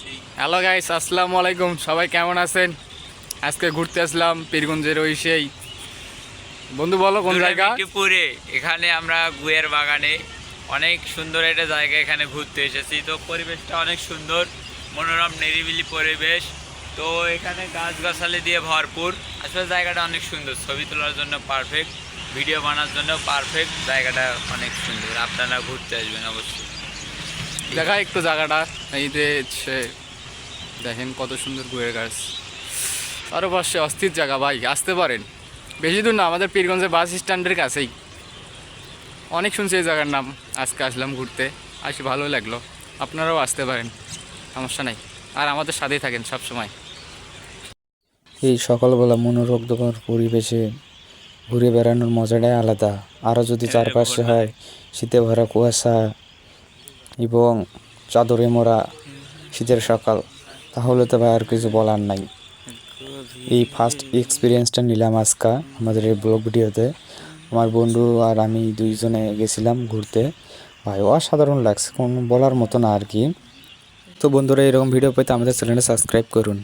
আসছি। Hello guys, আসসালামু আলাইকুম। সবাই কেমন আছেন? আজকে ঘুরতে আসলাম পীরগঞ্জের ওই সেই। বন্ধু বলো কোন জায়গা? মিঠিপুরে এখানে আমরা গুয়ের বাগানে অনেক সুন্দর একটা জায়গা এখানে ঘুরতে এসেছি। তো পরিবেশটা অনেক সুন্দর, মনোরম নিরিবিলি পরিবেশ। তো এখানে গাছগাছালি দিয়ে ভরপুর। আসলে জায়গাটা অনেক সুন্দর, ছবি তোলার জন্য পারফেক্ট, ভিডিও বানানোর জন্য পারফেক্ট। জায়গাটা অনেক সুন্দর, আপনারা ঘুরতে আসবেন অবশ্যই। দেখা একটু জায়গাটা। এই যে দেখেন কত সুন্দর গুয়ের গাছ, আরও পাশে অস্থির জায়গা ভাই, আসতে পারেন। বেশি দূর না, আমাদের পীরগঞ্জের বাস স্ট্যান্ডের কাছেই। অনেক শুনছি এই জায়গার নাম, আজকে আসলাম ঘুরতে, আসি ভালো লাগলো। আপনারাও আসতে পারেন, সমস্যা নাই। আর আমাদের সাথেই থাকেন সব সময়। এই সকালবেলা মনোরোগ্ধকর পরিবেশে ঘুরে বেড়ানোর মজাটাই আলাদা। আরও যদি চারপাশে হয় শীতে ভরা কুয়াশা এবং চাদরে মোড়া শীতের সকাল, তাহলে তো ভাই আর কিছু বলার নাই। এই ফার্স্ট এক্সপিরিয়েন্সটা নিলাম আজকে আমাদের এই ব্লগ ভিডিওতে। আমার বন্ধু আর আমি দুইজনে গেছিলাম ঘুরতে। ভাই অসাধারণ লাগছে, কোনো বলার মতো না আর কি। তো বন্ধুরা, এরকম ভিডিও পেতে আমাদের চ্যানেলটা সাবস্ক্রাইব করুন।